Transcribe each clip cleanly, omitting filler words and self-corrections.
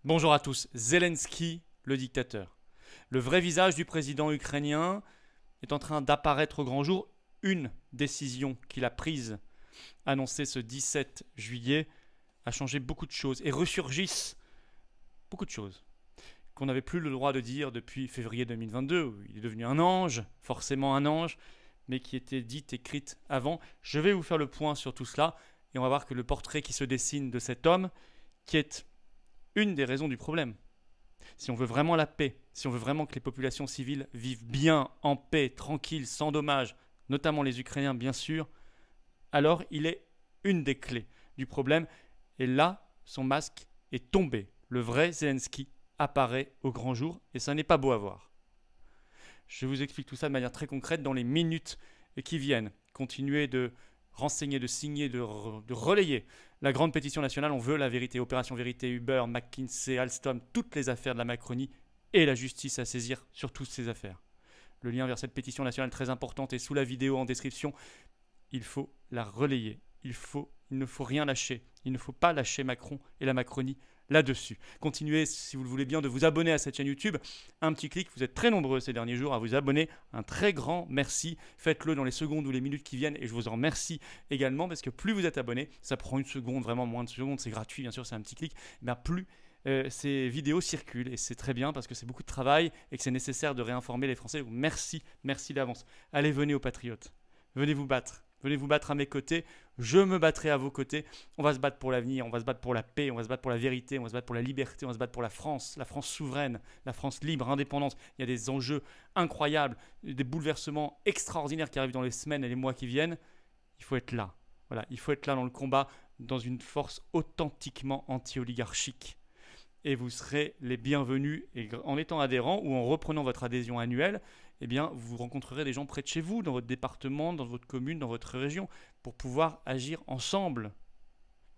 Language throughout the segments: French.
Bonjour à tous. Zelensky, le dictateur. Le vrai visage du président ukrainien est en train d'apparaître au grand jour. Une décision qu'il a prise, annoncée ce 17 juillet, a changé beaucoup de choses et ressurgissent beaucoup de choses qu'on n'avait plus le droit de dire depuis février 2022, où il est devenu un ange, forcément un ange, mais qui était dite, écrite avant. Je vais vous faire le point sur tout cela et on va voir que le portrait qui se dessine de cet homme, qui est une des raisons du problème. Si on veut vraiment la paix, si on veut vraiment que les populations civiles vivent bien, en paix, tranquilles, sans dommages, notamment les Ukrainiens bien sûr, alors il est une des clés du problème. Et là, son masque est tombé. Le vrai Zelensky apparaît au grand jour et ça n'est pas beau à voir. Je vous explique tout ça de manière très concrète dans les minutes qui viennent. Continuez de renseigner, de signer, de relayer la grande pétition nationale. On veut la vérité. Opération Vérité, Uber, McKinsey, Alstom, toutes les affaires de la Macronie et la justice à saisir sur toutes ces affaires. Le lien vers cette pétition nationale très importante est sous la vidéo en description. Il faut la relayer. Il ne faut rien lâcher. Il ne faut pas lâcher Macron et la Macronie là-dessus. Continuez, si vous le voulez bien, de vous abonner à cette chaîne YouTube. Un petit clic, vous êtes très nombreux ces derniers jours à vous abonner. Un très grand merci. Faites-le dans les secondes ou les minutes qui viennent et je vous en remercie également parce que plus vous êtes abonné, ça prend une seconde, vraiment moins de secondes, c'est gratuit bien sûr, c'est un petit clic, mais plus ces vidéos circulent et c'est très bien parce que c'est beaucoup de travail et que c'est nécessaire de réinformer les Français. Donc merci d'avance. Allez, venez aux patriotes. Venez vous battre. Venez vous battre à mes côtés, je me battrai à vos côtés. On va se battre pour l'avenir, on va se battre pour la paix, on va se battre pour la vérité, on va se battre pour la liberté, on va se battre pour la France souveraine, la France libre, indépendante. Il y a des enjeux incroyables, des bouleversements extraordinaires qui arrivent dans les semaines et les mois qui viennent. Il faut être là. Voilà, il faut être là dans le combat, dans une force authentiquement anti-oligarchique. Et vous serez les bienvenus et en étant adhérent ou en reprenant votre adhésion annuelle, eh bien, vous rencontrerez des gens près de chez vous, dans votre département, dans votre commune, dans votre région, pour pouvoir agir ensemble.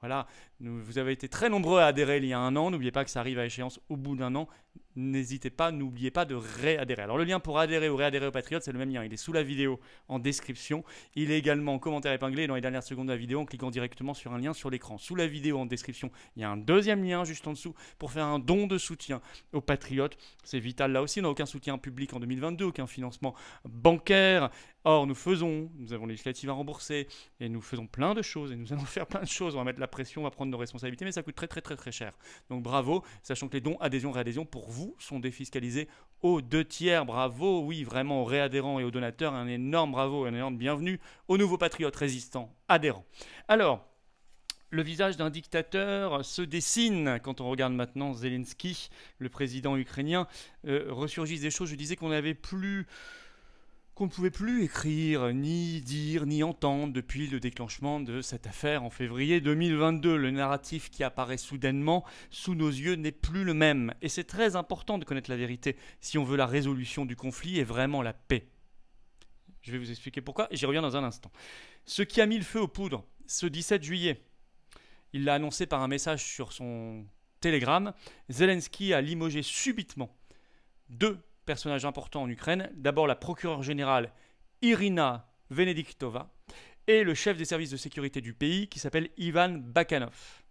Voilà, vous avez été très nombreux à adhérer il y a un an. N'oubliez pas que ça arrive à échéance au bout d'un an. N'hésitez pas, n'oubliez pas de réadhérer. Alors le lien pour adhérer ou réadhérer aux Patriotes, c'est le même lien. Il est sous la vidéo en description. Il est également en commentaire épinglé dans les dernières secondes de la vidéo en cliquant directement sur un lien sur l'écran. Sous la vidéo en description, il y a un deuxième lien juste en dessous pour faire un don de soutien aux Patriotes. C'est vital là aussi. On n'a aucun soutien public en 2022, aucun financement bancaire. Or, nous avons les législatives à rembourser et nous faisons plein de choses et nous allons faire plein de choses. On va mettre la pression, on va prendre nos responsabilités, mais ça coûte très cher. Donc bravo, sachant que les dons, adhésion, réadhésion pour vous sont défiscalisés aux 2/3. Bravo, oui, vraiment aux réadhérents et aux donateurs, un énorme bravo, un énorme bienvenue aux nouveaux patriotes résistants adhérents. Alors, le visage d'un dictateur se dessine quand on regarde maintenant Zelensky, le président ukrainien. Ressurgissent des choses, je disais qu'on ne pouvait plus écrire, ni dire, ni entendre depuis le déclenchement de cette affaire en février 2022. Le narratif qui apparaît soudainement sous nos yeux n'est plus le même. Et c'est très important de connaître la vérité si on veut la résolution du conflit et vraiment la paix. Je vais vous expliquer pourquoi et j'y reviens dans un instant. Ce qui a mis le feu aux poudres, ce 17 juillet, il l'a annoncé par un message sur son Telegram, Zelensky a limogé subitement deux personnages importants en Ukraine. D'abord la procureure générale Irina Venediktova et le chef des services de sécurité du pays qui s'appelle Ivan Bakanov.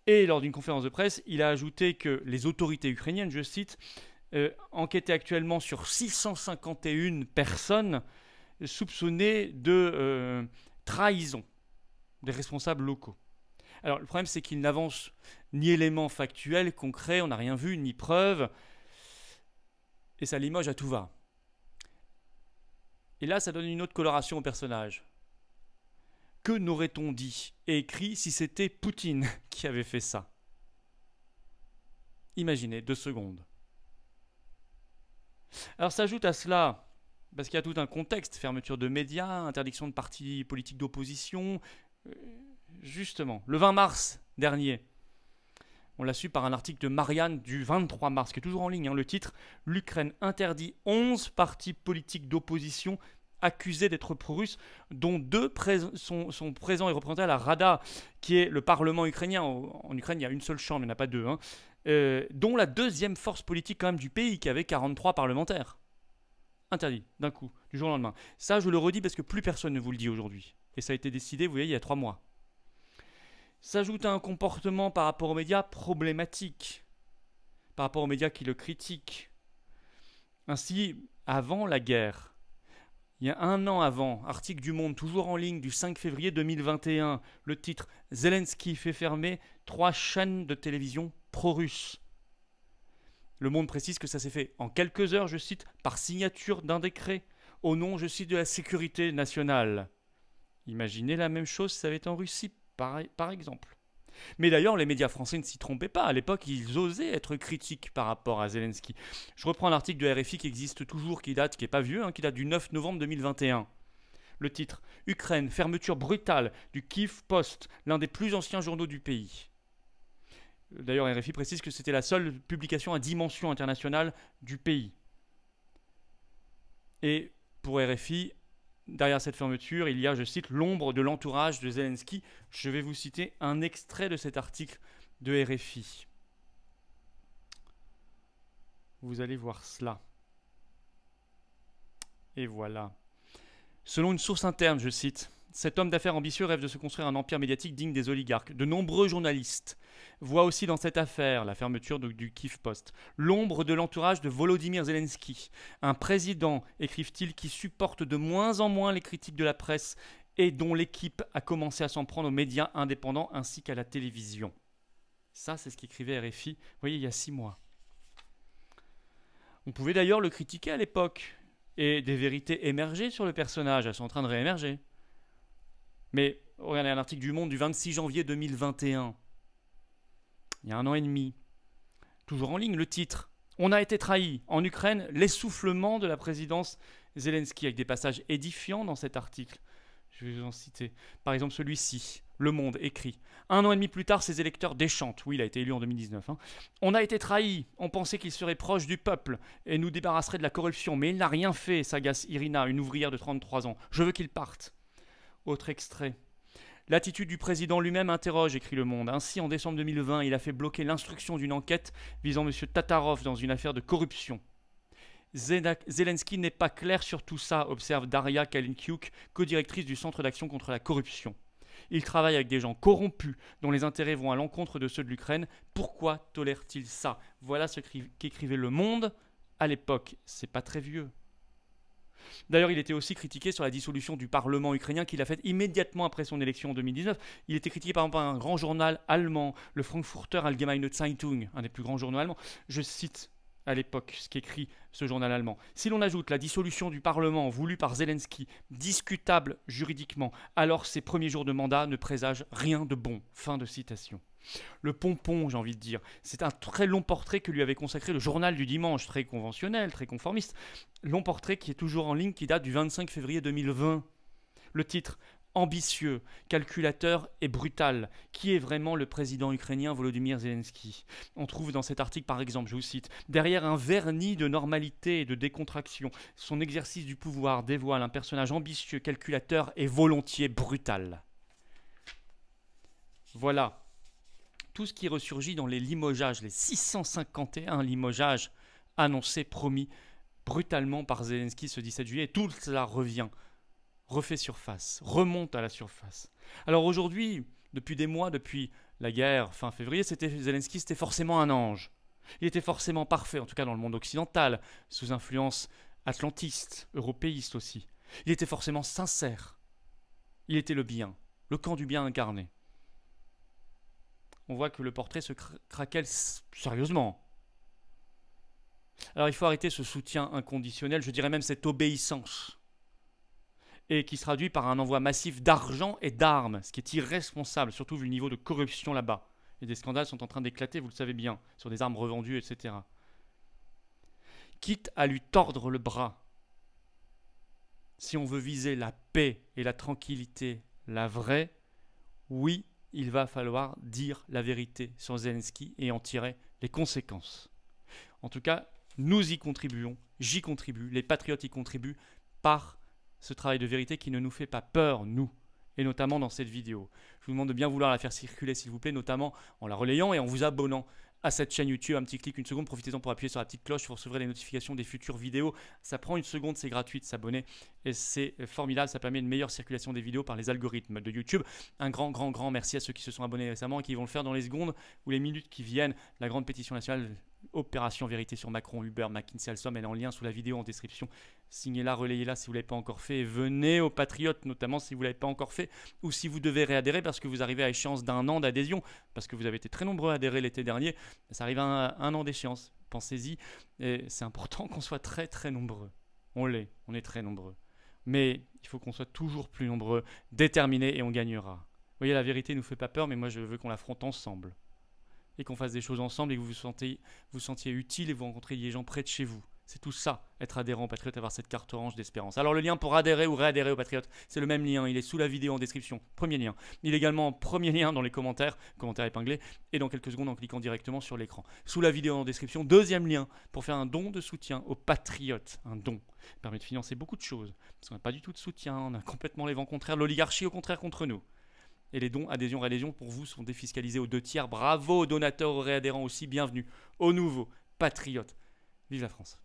Et lors d'une conférence de presse, il a ajouté que les autorités ukrainiennes, je cite, enquêtaient actuellement sur 651 personnes soupçonnées de trahison des responsables locaux. Alors le problème c'est qu'il n'avance ni éléments factuels, concrets, on n'a rien vu, ni preuves. Et ça limoge à tout va. Et là, ça donne une autre coloration au personnage. Que n'aurait-on dit et écrit si c'était Poutine qui avait fait ça? Imaginez, 2 secondes. Alors s'ajoute à cela, parce qu'il y a tout un contexte, fermeture de médias, interdiction de partis politiques d'opposition. Justement, le 20 mars dernier, on l'a su par un article de Marianne du 23 mars, qui est toujours en ligne, le titre « L'Ukraine interdit 11 partis politiques d'opposition accusés d'être pro-russes, dont 2 sont présents et représentés à la Rada, qui est le parlement ukrainien. En Ukraine, il y a une seule chambre, il n'y en a pas 2, dont la deuxième force politique quand même du pays, qui avait 43 parlementaires. Interdit, d'un coup, du jour au lendemain. Ça, je le redis parce que plus personne ne vous le dit aujourd'hui. Et ça a été décidé, vous voyez, il y a 3 mois. S'ajoute un comportement par rapport aux médias problématique. par rapport aux médias qui le critiquent. Ainsi, avant la guerre, il y a un an avant, article du Monde, toujours en ligne, du 5 février 2021, le titre « Zelensky fait fermer 3 chaînes de télévision pro-russes ». Le Monde précise que ça s'est fait en quelques heures, je cite, par signature d'un décret, au nom, je cite, de la sécurité nationale. Imaginez la même chose si ça avait été en Russie, par exemple. Mais d'ailleurs, les médias français ne s'y trompaient pas. À l'époque, ils osaient être critiques par rapport à Zelensky. Je reprends l'article de RFI qui existe toujours, qui n'est pas vieux, qui date du 9 novembre 2021. Le titre « Ukraine, fermeture brutale du Kyiv Post, l'un des plus anciens journaux du pays ». D'ailleurs, RFI précise que c'était la seule publication à dimension internationale du pays. Et pour RFI, derrière cette fermeture, il y a, je cite, l'ombre de l'entourage de Zelensky. Je vais vous citer un extrait de cet article de RFI. Vous allez voir cela. Et voilà. Selon une source interne, je cite, cet homme d'affaires ambitieux rêve de se construire un empire médiatique digne des oligarques. De nombreux journalistes voient aussi dans cette affaire, la fermeture du Kyiv Post, l'ombre de l'entourage de Volodymyr Zelensky, un président, écrivent-ils, qui supporte de moins en moins les critiques de la presse et dont l'équipe a commencé à s'en prendre aux médias indépendants ainsi qu'à la télévision. Ça, c'est ce qu'écrivait RFI, vous voyez, il y a 6 mois. On pouvait d'ailleurs le critiquer à l'époque, et des vérités émergeaient sur le personnage, elles sont en train de réémerger. Mais regardez un article du Monde du 26 janvier 2021, il y a 1 an et demi, toujours en ligne, le titre « On a été trahi. En Ukraine, l'essoufflement de la présidence Zelensky » avec des passages édifiants dans cet article. Je vais vous en citer. Par exemple celui-ci, Le Monde écrit « 1 an et demi plus tard, ses électeurs déchantent. » Oui, il a été élu en 2019. On a été trahi. On pensait qu'il serait proche du peuple et nous débarrasserait de la corruption. Mais il n'a rien fait, s'agace Irina, une ouvrière de 33 ans. Je veux qu'il parte. Autre extrait. L'attitude du président lui-même interroge, écrit Le Monde. Ainsi, en décembre 2020, il a fait bloquer l'instruction d'une enquête visant M. Tatarov dans une affaire de corruption. Zelensky n'est pas clair sur tout ça, observe Daria Kalinkyuk, co-directrice du Centre d'action contre la corruption. Il travaille avec des gens corrompus dont les intérêts vont à l'encontre de ceux de l'Ukraine. Pourquoi tolère-t-il ça? Voilà ce qu'écrivait Le Monde à l'époque. C'est pas très vieux. D'ailleurs, il était aussi critiqué sur la dissolution du Parlement ukrainien qu'il a faite immédiatement après son élection en 2019. Il était critiqué par exemple par un grand journal allemand, le Frankfurter Allgemeine Zeitung, un des plus grands journaux allemands. Je cite à l'époque ce qu'écrit ce journal allemand. Si l'on ajoute la dissolution du Parlement voulue par Zelensky, discutable juridiquement, alors ses premiers jours de mandat ne présagent rien de bon. Fin de citation. Le pompon, j'ai envie de dire, c'est un très long portrait que lui avait consacré le journal du dimanche, très conventionnel, très conformiste. Long portrait qui est toujours en ligne, qui date du 25 février 2020. Le titre « Ambitieux, calculateur et brutal. Qui est vraiment le président ukrainien Volodymyr Zelensky ?» On trouve dans cet article, par exemple, je vous cite, « Derrière un vernis de normalité et de décontraction, son exercice du pouvoir dévoile un personnage ambitieux, calculateur et volontiers brutal. » Voilà. Tout ce qui ressurgit dans les limogeages, les 651 limogeages annoncés, promis brutalement par Zelensky ce 17 juillet, tout cela revient, refait surface, remonte à la surface. Alors aujourd'hui, depuis des mois, depuis la guerre fin février, Zelensky c'était forcément un ange. Il était forcément parfait, en tout cas dans le monde occidental, sous influence atlantiste, européiste aussi. Il était forcément sincère. Il était le bien, le camp du bien incarné. On voit que le portrait se craquelle sérieusement. Alors il faut arrêter ce soutien inconditionnel, je dirais même cette obéissance, et qui se traduit par un envoi massif d'argent et d'armes, ce qui est irresponsable, surtout vu le niveau de corruption là-bas. Et des scandales sont en train d'éclater, vous le savez bien, sur des armes revendues, etc. Quitte à lui tordre le bras, si on veut viser la paix et la tranquillité, la vraie, oui, il va falloir dire la vérité sur Zelensky et en tirer les conséquences. En tout cas, nous y contribuons, j'y contribue, les patriotes y contribuent par ce travail de vérité qui ne nous fait pas peur, nous, et notamment dans cette vidéo. Je vous demande de bien vouloir la faire circuler, s'il vous plaît, notamment en la relayant et en vous abonnant à cette chaîne YouTube. Un petit clic, une seconde, profitez-en pour appuyer sur la petite cloche, vous recevrez les notifications des futures vidéos. Ça prend une seconde, c'est gratuit de s'abonner et c'est formidable, ça permet une meilleure circulation des vidéos par les algorithmes de YouTube. Un grand merci à ceux qui se sont abonnés récemment et qui vont le faire dans les secondes ou les minutes qui viennent. La grande pétition nationale Opération Vérité sur Macron, Uber, McKinsey, Alstom, elle est en lien sous la vidéo en description. Signez-la, relayez-la si vous ne l'avez pas encore fait. Et venez aux Patriotes, notamment si vous ne l'avez pas encore fait, ou si vous devez réadhérer parce que vous arrivez à échéance d'un an d'adhésion, parce que vous avez été très nombreux à adhérer l'été dernier. Ça arrive à un an d'échéance. Pensez-y. Et c'est important qu'on soit très très nombreux. On est très nombreux. Mais il faut qu'on soit toujours plus nombreux, déterminés, et on gagnera. Vous voyez, la vérité ne nous fait pas peur, mais moi je veux qu'on l'affronte ensemble. Et qu'on fasse des choses ensemble et que vous vous sentiez utile et vous rencontriez des gens près de chez vous. C'est tout ça, être adhérent aux Patriotes, avoir cette carte orange d'espérance. Alors le lien pour adhérer ou réadhérer aux Patriotes, c'est le même lien, il est sous la vidéo en description, premier lien. Il est également en premier lien dans les commentaires épinglés, et dans quelques secondes en cliquant directement sur l'écran. Sous la vidéo en description, deuxième lien pour faire un don de soutien aux Patriotes. Un don permet de financer beaucoup de choses, parce qu'on n'a pas du tout de soutien, on a complètement les vents contraires, l'oligarchie au contraire contre nous. Et les dons, adhésion, réadhésion pour vous sont défiscalisés aux 2/3. Bravo aux donateurs, aux réadhérents aussi, bienvenue aux nouveaux Patriotes. Vive la France!